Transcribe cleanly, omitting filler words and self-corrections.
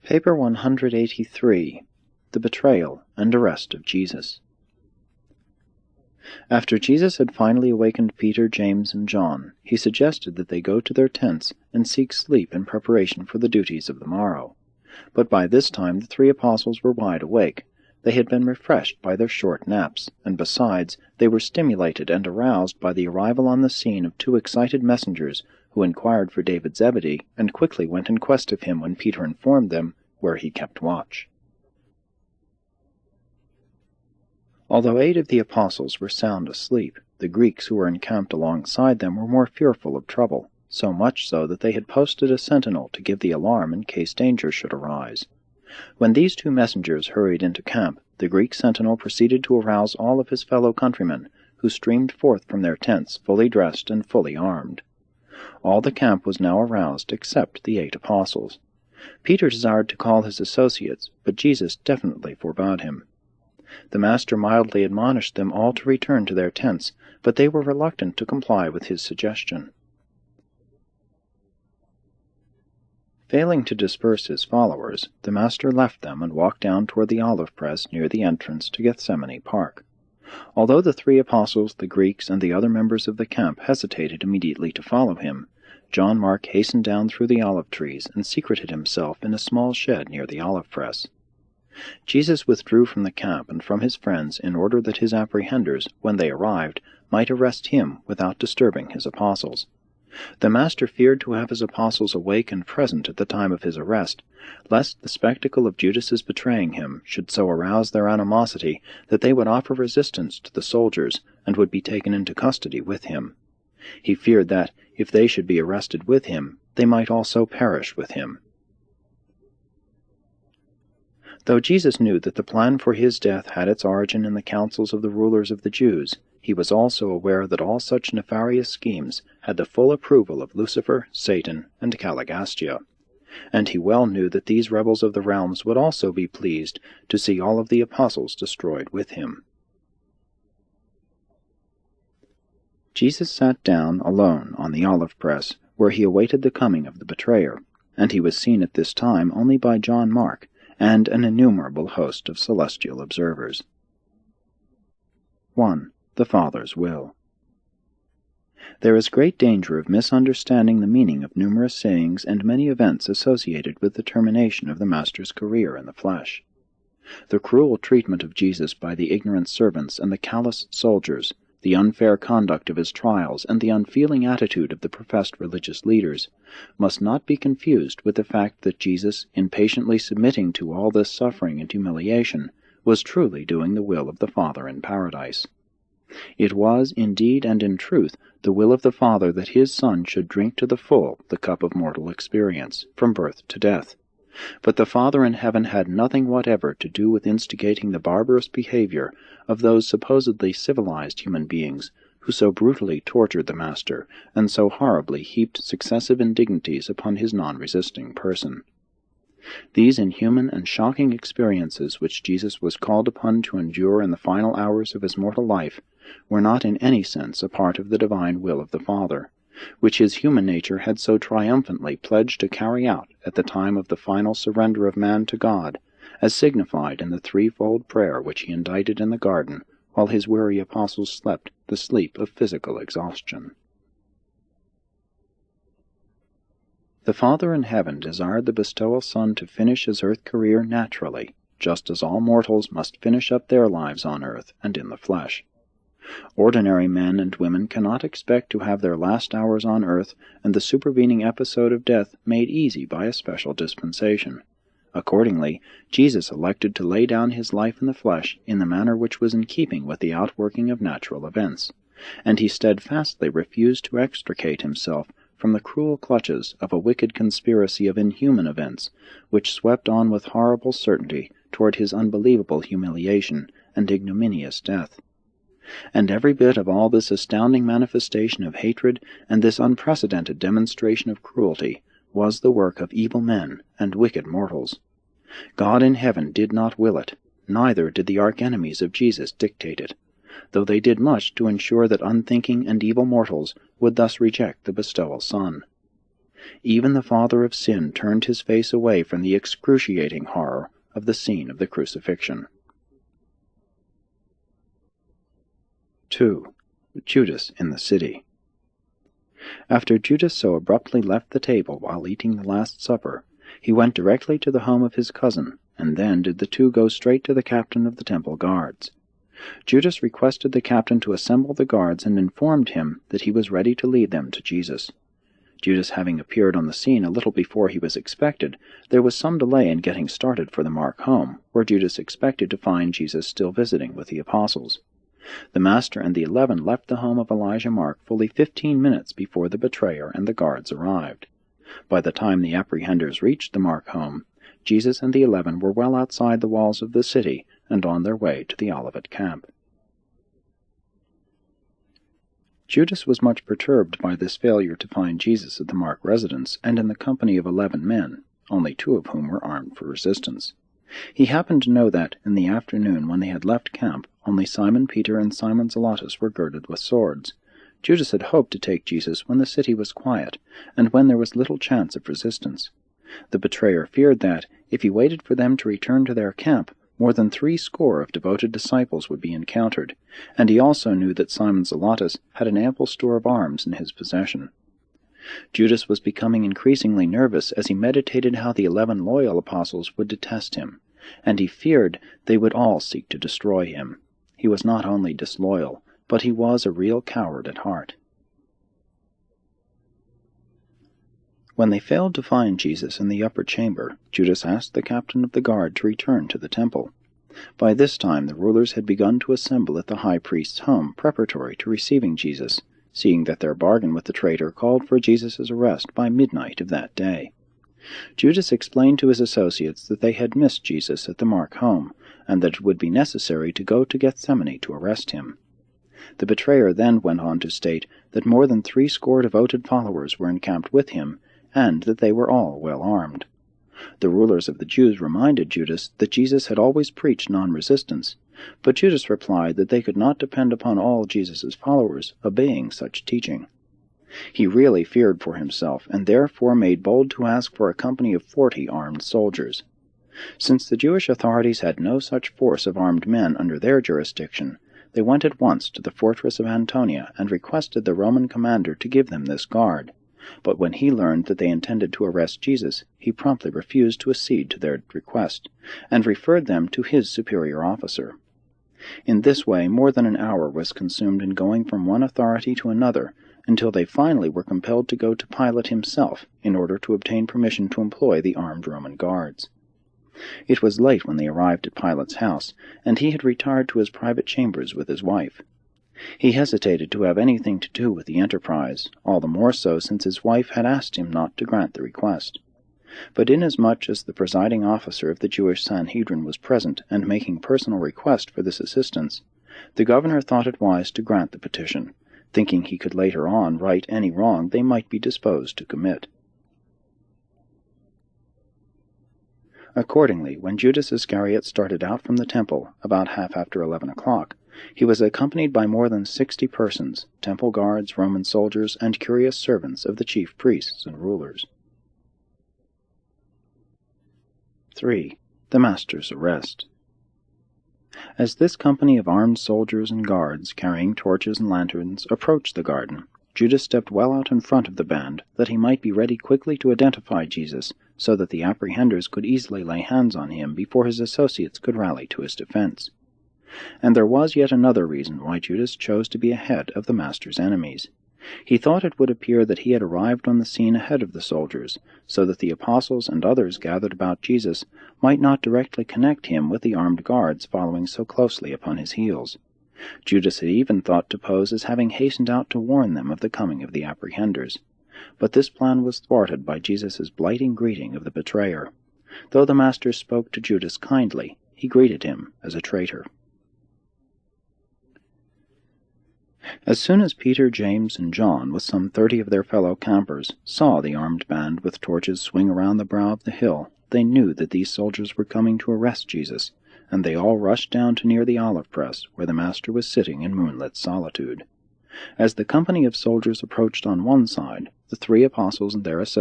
Paper 183. The Betrayal and Arrest of Jesus. After Jesus had finally awakened Peter, James, and John, he suggested that they go to their tents and seek sleep in preparation for the duties of the morrow. But by this time the 3 apostles were wide awake. They had been refreshed by their short naps, and besides, they were stimulated and aroused by the arrival on the scene of 2 excited messengers, who inquired for David Zebedee, and quickly went in quest of him when Peter informed them where he kept watch. Although 8 of the apostles were sound asleep, the Greeks who were encamped alongside them were more fearful of trouble, so much so that they had posted a sentinel to give the alarm in case danger should arise. When these 2 messengers hurried into camp, the Greek sentinel proceeded to arouse all of his fellow countrymen, who streamed forth from their tents fully dressed and fully armed. All the camp was now aroused except the 8 apostles. Peter desired to call his associates, but Jesus definitely forbade him. The Master mildly admonished them all to return to their tents, but they were reluctant to comply with his suggestion. Failing to disperse his followers, the Master left them and walked down toward the olive press near the entrance to Gethsemane Park. Although the 3 apostles, the Greeks, and the other members of the camp hesitated immediately to follow him, John Mark hastened down through the olive trees and secreted himself in a small shed near the olive press. Jesus withdrew from the camp and from his friends in order that his apprehenders, when they arrived, might arrest him without disturbing his apostles. The Master feared to have his apostles awake and present at the time of his arrest, lest the spectacle of Judas's betraying him should so arouse their animosity that they would offer resistance to the soldiers and would be taken into custody with him. He feared that, if they should be arrested with him, they might also perish with him. Though Jesus knew that the plan for his death had its origin in the councils of the rulers of the Jews, he was also aware that all such nefarious schemes had the full approval of Lucifer, Satan, and Caligastia, and he well knew that these rebels of the realms would also be pleased to see all of the apostles destroyed with him. Jesus sat down alone on the olive press, where he awaited the coming of the betrayer, and he was seen at this time only by John Mark, and an innumerable host of celestial observers. 1. The Father's Will. There is great danger of misunderstanding the meaning of numerous sayings and many events associated with the termination of the Master's career in the flesh. The cruel treatment of Jesus by the ignorant servants and the callous soldiers, the unfair conduct of his trials, and the unfeeling attitude of the professed religious leaders, must not be confused with the fact that Jesus, in patiently submitting to all this suffering and humiliation, was truly doing the will of the Father in paradise. It was, indeed and in truth, the will of the Father that his Son should drink to the full the cup of mortal experience, from birth to death. But the Father in heaven had nothing whatever to do with instigating the barbarous behavior of those supposedly civilized human beings who so brutally tortured the Master, and so horribly heaped successive indignities upon his non-resisting person. These inhuman and shocking experiences which Jesus was called upon to endure in the final hours of his mortal life were not in any sense a part of the divine will of the Father, which his human nature had so triumphantly pledged to carry out at the time of the final surrender of man to God, as signified in the 3-fold prayer which he indited in the garden while his weary apostles slept the sleep of physical exhaustion. The Father in heaven desired the bestowal Son to finish his earth career naturally, just as all mortals must finish up their lives on earth and in the flesh. Ordinary men and women cannot expect to have their last hours on earth and the supervening episode of death made easy by a special dispensation. Accordingly, Jesus elected to lay down his life in the flesh in the manner which was in keeping with the outworking of natural events, and he steadfastly refused to extricate himself from the cruel clutches of a wicked conspiracy of inhuman events, which swept on with horrible certainty toward his unbelievable humiliation and ignominious death. And every bit of all this astounding manifestation of hatred and this unprecedented demonstration of cruelty was the work of evil men and wicked mortals. God in heaven did not will it, neither did the arch-enemies of Jesus dictate it, though they did much to ensure that unthinking and evil mortals would thus reject the bestowal Son. Even the father of sin turned his face away from the excruciating horror of the scene of the crucifixion. 2. Judas in the city. After Judas so abruptly left the table while eating the Last Supper, he went directly to the home of his cousin, and then did the two go straight to the captain of the temple guards. Judas requested the captain to assemble the guards and informed him that he was ready to lead them to Jesus. Judas having appeared on the scene a little before he was expected, there was some delay in getting started for the Mark home, where Judas expected to find Jesus still visiting with the apostles. The Master and the 11 left the home of Elijah Mark fully 15 minutes before the betrayer and the guards arrived. By the time the apprehenders reached the Mark home, Jesus and the 11 were well outside the walls of the city and on their way to the Olivet camp. Judas was much perturbed by this failure to find Jesus at the Mark residence and in the company of 11 men, only 2 of whom were armed for resistance. He happened to know that, in the afternoon when they had left camp, only Simon Peter and Simon Zelotes were girded with swords. Judas had hoped to take Jesus when the city was quiet, and when there was little chance of resistance. The betrayer feared that, if he waited for them to return to their camp, more than 60 of devoted disciples would be encountered, and he also knew that Simon Zelotes had an ample store of arms in his possession. Judas was becoming increasingly nervous as he meditated how the 11 loyal apostles would detest him, and he feared they would all seek to destroy him. He was not only disloyal, but he was a real coward at heart. When they failed to find Jesus in the upper chamber, Judas asked the captain of the guard to return to the temple. By this time the rulers had begun to assemble at the high priest's home preparatory to receiving Jesus, seeing that their bargain with the traitor called for Jesus' arrest by midnight of that day. Judas explained to his associates that they had missed Jesus at the Mark home, and that it would be necessary to go to Gethsemane to arrest him. The betrayer then went on to state that more than 60 devoted followers were encamped with him, and that they were all well armed. The rulers of the Jews reminded Judas that Jesus had always preached non-resistance, but Judas replied that they could not depend upon all Jesus' followers obeying such teaching. He really feared for himself, and therefore made bold to ask for a company of 40 armed soldiers. Since the Jewish authorities had no such force of armed men under their jurisdiction, they went at once to the fortress of Antonia and requested the Roman commander to give them this guard. But when he learned that they intended to arrest Jesus, he promptly refused to accede to their request, and referred them to his superior officer. In this way more than an hour was consumed in going from one authority to another, until they finally were compelled to go to Pilate himself in order to obtain permission to employ the armed Roman guards. It was late when they arrived at Pilate's house, and he had retired to his private chambers with his wife. He hesitated to have anything to do with the enterprise, all the more so since his wife had asked him not to grant the request. But inasmuch as the presiding officer of the Jewish Sanhedrin was present and making personal request for this assistance, the governor thought it wise to grant the petition, thinking he could later on right any wrong they might be disposed to commit. Accordingly, when Judas Iscariot started out from the temple, about half after 11 o'clock, he was accompanied by more than 60 persons, temple guards, Roman soldiers, and curious servants of the chief priests and rulers. 3. The Master's arrest. As this company of armed soldiers and guards, carrying torches and lanterns, approached the garden, Judas stepped well out in front of the band, that he might be ready quickly to identify Jesus, so that the apprehenders could easily lay hands on him before his associates could rally to his defense. And there was yet another reason why Judas chose to be ahead of the Master's enemies. He thought it would appear that he had arrived on the scene ahead of the soldiers, so that the apostles and others gathered about Jesus might not directly connect him with the armed guards following so closely upon his heels. Judas had even thought to pose as having hastened out to warn them of the coming of the apprehenders. But this plan was thwarted by Jesus' blighting greeting of the betrayer. Though the Master spoke to Judas kindly, he greeted him as a traitor. As soon as Peter, James, and John, with some 30 of their fellow campers, saw the armed band with torches swing around the brow of the hill, they knew that these soldiers were coming to arrest Jesus, and they all rushed down to near the olive press, where the Master was sitting in moonlit solitude. As the company of soldiers approached on one side, the 3 apostles and their associates